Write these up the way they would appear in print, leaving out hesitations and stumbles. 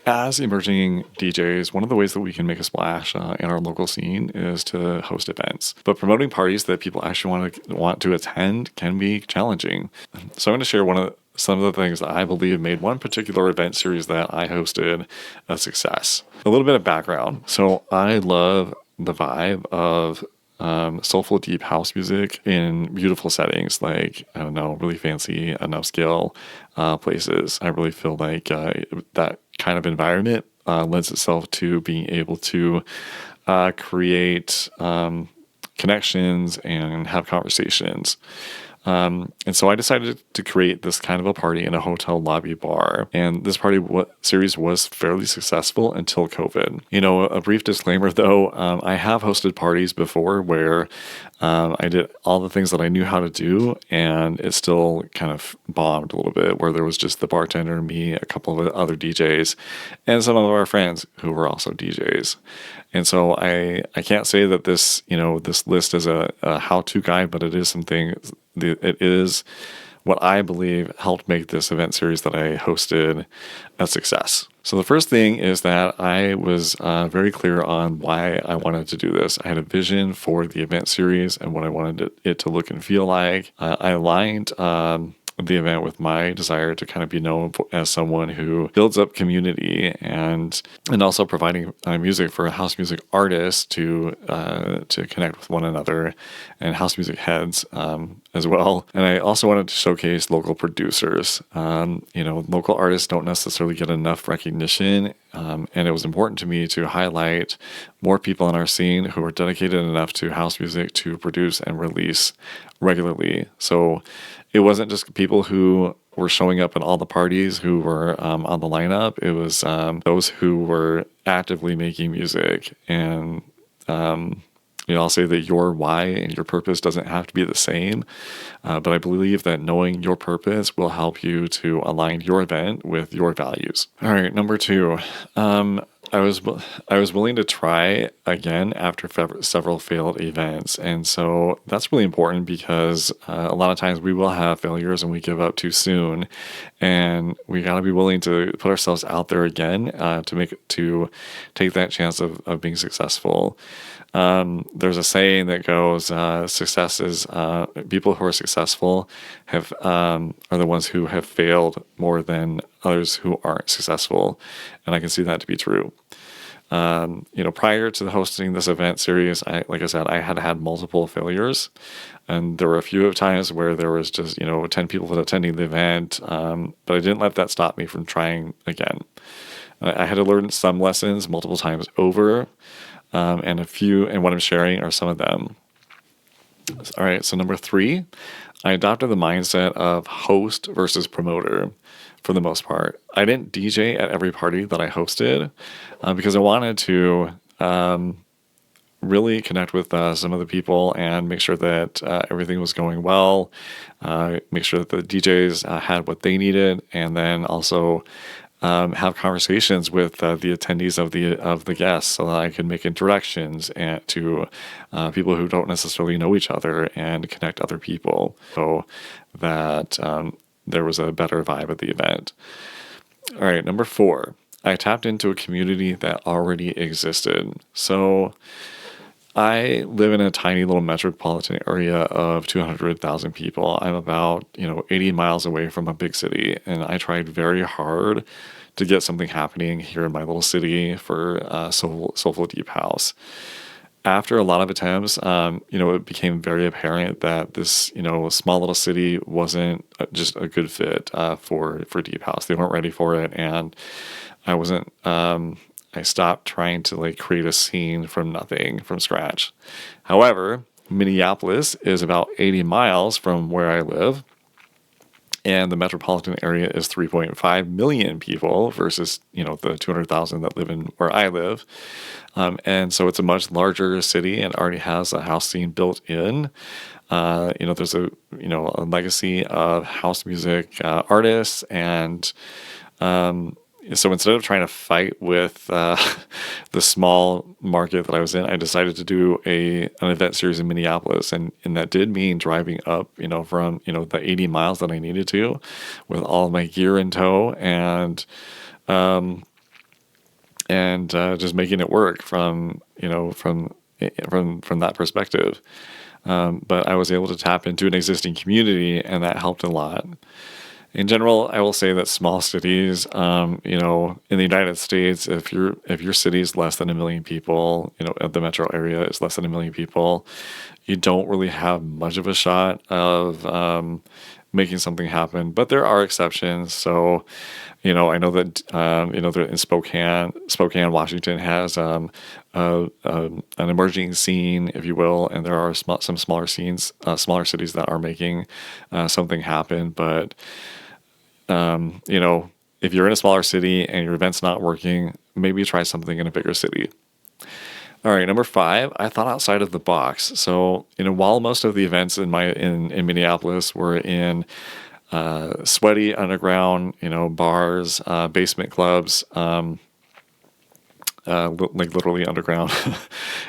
As emerging DJs, one of the ways that we can make a splash in our local scene is to host events. But promoting parties that people actually want to attend can be challenging. So I'm going to share some of the things that I believe made one particular event series that I hosted a success. A little bit of background. So I love the vibe of soulful deep house music in beautiful settings, like, I don't know, really fancy and upscale places. I really feel like that kind of environment lends itself to being able to create connections and have conversations. And so I decided to create this kind of a party in a hotel lobby bar. And this series was fairly successful until COVID. A brief disclaimer though, I have hosted parties before where I did all the things that I knew how to do, and it still kind of bombed a little bit, where there was just the bartender, me, a couple of other DJs, and some of our friends who were also DJs. And so I can't say that this list is a how-to guide, but it is something. It is what I believe helped make this event series that I hosted a success. So the first thing is that I was very clear on why I wanted to do this. I had a vision for the event series and what I wanted it to look and feel like. I aligned the event with my desire to kind of be known as someone who builds up community and also providing music for house music artists to connect with one another and house music heads as well. And I also wanted to showcase local producers. Local artists don't necessarily get enough recognition, and it was important to me to highlight more people in our scene who are dedicated enough to house music to produce and release regularly. So it wasn't just people who were showing up at all the parties who were on the lineup. It was those who were actively making music. And I'll say that your why and your purpose doesn't have to be the same, but I believe that knowing your purpose will help you to align your event with your values. All right, number 2. I was willing to try again after several failed events. And so that's really important because a lot of times we will have failures and we give up too soon. And we got to be willing to put ourselves out there again to take that chance of being successful. There's a saying that goes, success is people who are successful are the ones who have failed more than others who aren't successful. And I can see that to be true. Prior to hosting this event series, like I said, I had multiple failures, and there were a few times where there was just 10 people attending the event, but I didn't let that stop me from trying again. I had to learn some lessons multiple times over, and what I'm sharing are some of them. All right, so number 3, I adopted the mindset of host versus promoter. For the most part, I didn't DJ at every party that I hosted because I wanted to really connect with some of the people and make sure that everything was going well, make sure that the DJs had what they needed, and then also have conversations with the attendees of the guests, so that I could make introductions to people who don't necessarily know each other and connect other people, so that there was a better vibe at the event. All right, number 4, I tapped into a community that already existed. So I live in a tiny little metropolitan area of 200,000 people. I'm about 80 miles away from a big city, and I tried very hard to get something happening here in my little city for Soulful Deep House. After a lot of attempts, it became very apparent that this, small little city wasn't just a good fit for Deep House. They weren't ready for it, and I wasn't. I stopped trying to create a scene from nothing, from scratch. However, Minneapolis is about 80 miles from where I live, and the metropolitan area is 3.5 million people versus, the 200,000 that live in where I live. And so it's a much larger city and already has a house scene built in. There's a legacy of house music artists. And so instead of trying to fight with the small market that I was in, I decided to do an event series in Minneapolis. And that did mean driving up, from, the 80 miles that I needed to with all of my gear in tow. And and just making it work from that perspective. But I was able to tap into an existing community, and that helped a lot. In general, I will say that small cities, in the United States, if your city is less than 1 million people, the metro area is less than 1 million people, you don't really have much of a shot of making something happen. But there are exceptions. So, I know that that in Spokane, Washington has an emerging scene, if you will, and there are some smaller smaller cities that are making something happen. But if you're in a smaller city and your event's not working, maybe try something in a bigger city. All right, number 5, I thought outside of the box. So, while most of the events in Minneapolis were in sweaty underground, bars, basement clubs, like literally underground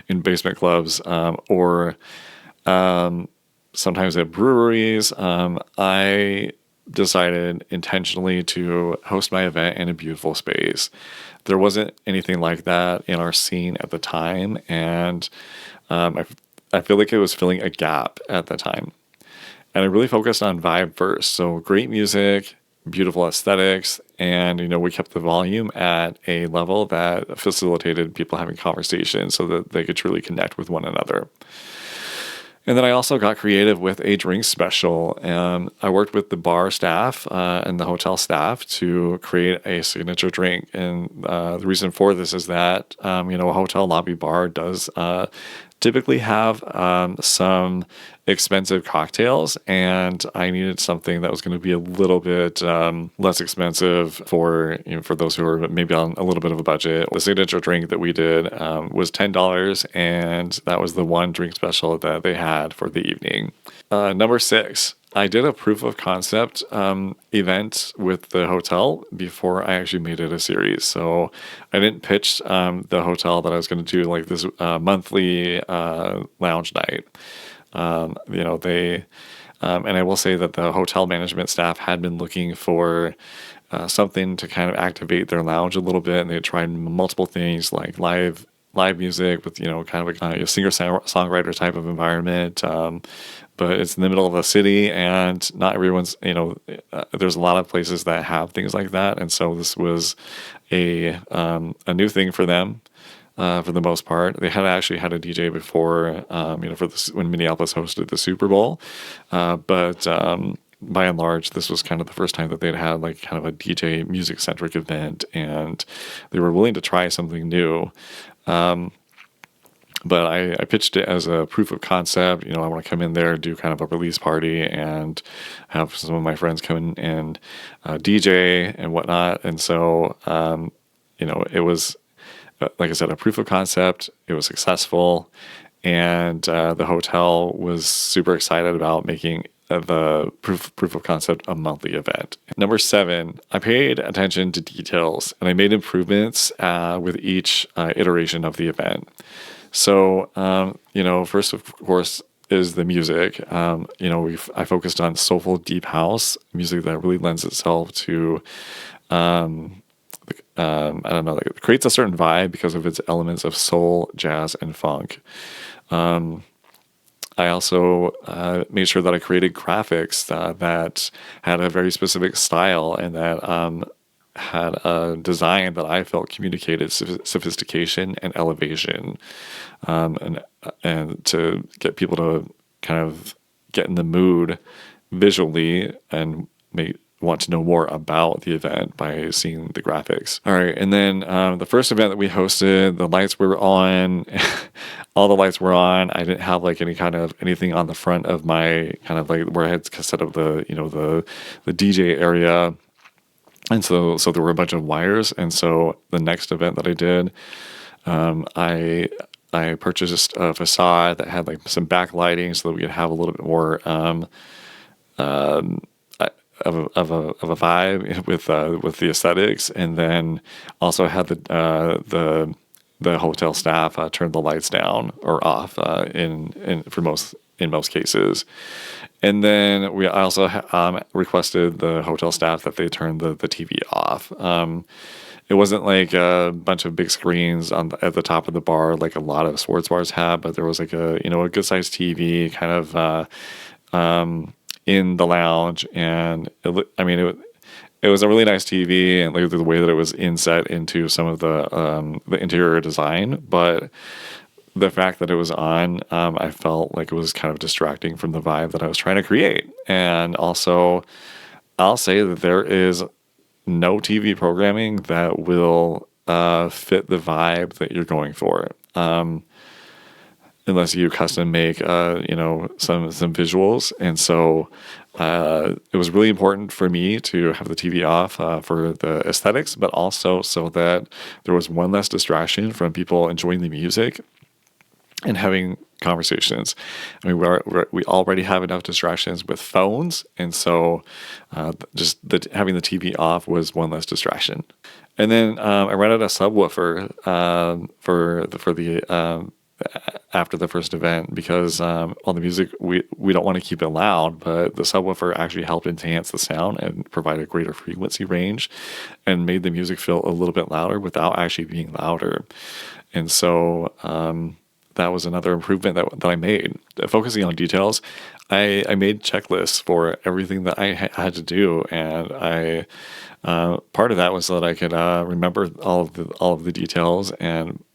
in basement clubs, or sometimes at breweries, I decided intentionally to host my event in a beautiful space. There wasn't anything like that in our scene at the time, and I feel like it was filling a gap at the time. And I really focused on vibe first. So great music, beautiful aesthetics, and we kept the volume at a level that facilitated people having conversations so that they could truly connect with one another. And then I also got creative with a drink special. And I worked with the bar staff and the hotel staff to create a signature drink. And the reason for this is that, a hotel lobby bar does typically have some expensive cocktails, and I needed something that was going to be a little bit less expensive for those who are maybe on a little bit of a budget. The signature drink that we did was $10, and that was the one drink special that they had for the evening. Number 6. I did a proof of concept event with the hotel before I actually made it a series. So I didn't pitch the hotel that I was going to do like this monthly lounge night. They and I will say that the hotel management staff had been looking for something to kind of activate their lounge a little bit, and they had tried multiple things like live music with kind of a singer songwriter type of environment. But it's in the middle of a city, and not everyone's, there's a lot of places that have things like that. And so this was a new thing for them, for the most part. They had actually had a DJ before, for this, when Minneapolis hosted the Super Bowl. But by and large, this was kind of the first time that they'd had like kind of a DJ music centric event, and they were willing to try something new. But I pitched it as a proof of concept. I want to come in there, do kind of a release party, and have some of my friends come in and DJ and whatnot. And so, it was, like I said, a proof of concept. It was successful, and the hotel was super excited about making the proof of concept a monthly event. Number 7, I paid attention to details, and I made improvements with each iteration of the event. So, first, of course, is the music. I focused on soulful deep house music that really lends itself to, I don't know, it creates a certain vibe because of its elements of soul, jazz, and funk. I also made sure that I created graphics that had a very specific style, and that had a design that I felt communicated sophistication and elevation, and to get people to kind of get in the mood visually and want to know more about the event by seeing the graphics. All right, and then the first event that we hosted, the lights were on. All the lights were on. I didn't have like anything on the front of my kind of like where I had set up the the DJ area. And so there were a bunch of wires. And so the next event that I did, I purchased a facade that had like some backlighting so that we could have a little bit more of a vibe with the aesthetics, and then also had the hotel staff turn the lights down or off in most cases. And then I also requested the hotel staff that they turn the TV off. It wasn't like a bunch of big screens at the top of the bar like a lot of sports bars have, but there was like a good sized TV kind of in the lounge, and it was a really nice TV, and like the way that it was inset into some of the interior design, but the fact that it was on, I felt like it was kind of distracting from the vibe that I was trying to create. And also, I'll say that there is no TV programming that will fit the vibe that you're going for. Unless you custom make, some visuals. And so it was really important for me to have the TV off for the aesthetics, but also so that there was one less distraction from people enjoying the music and having conversations. I mean, we already have enough distractions with phones, and so having the TV off was one less distraction. And then I rented a subwoofer for the after the first event because on the music we don't want to keep it loud, but the subwoofer actually helped enhance the sound and provide a greater frequency range and made the music feel a little bit louder without actually being louder. And so that was another improvement that I made. Focusing on details, I made checklists for everything that I had to do, and I part of that was so that I could remember all of the details,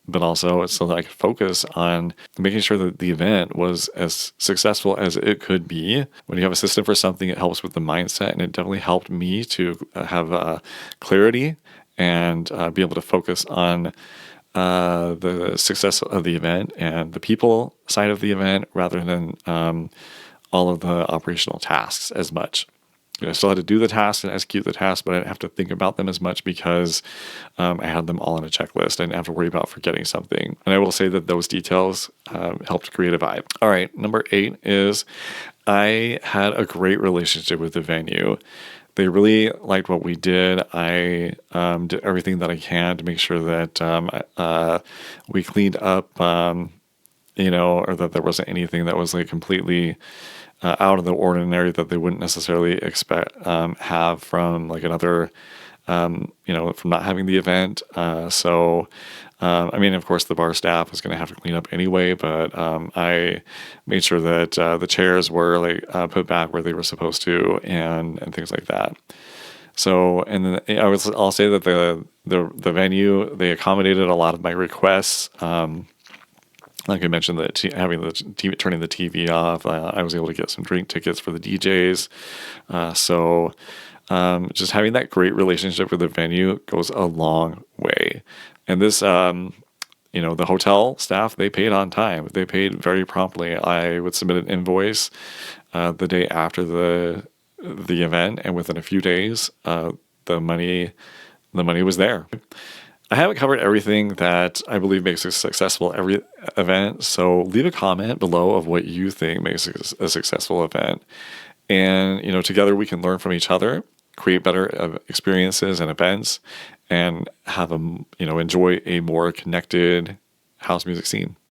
but also so that I could focus on making sure that the event was as successful as it could be. When you have a system for something, it helps with the mindset, and it definitely helped me to have clarity and be able to focus on the success of the event and the people side of the event rather than all of the operational tasks as much. I still had to do the tasks and execute the tasks, but I didn't have to think about them as much because I had them all on a checklist. I didn't have to worry about forgetting something. And I will say that those details helped create a vibe. All right, number 8 is I had a great relationship with the venue. They really liked what we did. I did everything that I can to make sure that we cleaned up, or that there wasn't anything that was like completely out of the ordinary that they wouldn't necessarily expect have from like another, from not having the event. Of course, the bar staff was going to have to clean up anyway, but I made sure that the chairs were like put back where they were supposed to, and things like that. So, and then I'll say that the venue, they accommodated a lot of my requests. Like I mentioned, having the TV, turning the TV off, I was able to get some drink tickets for the DJs. Just having that great relationship with the venue goes a long way. And this, the hotel staff, they paid on time. They paid very promptly. I would submit an invoice the day after the event, and within a few days, the money was there. I haven't covered everything that I believe makes a successful every event, so leave a comment below of what you think makes a successful event. And, together we can learn from each other, create better experiences and events, and have enjoy a more connected house music scene.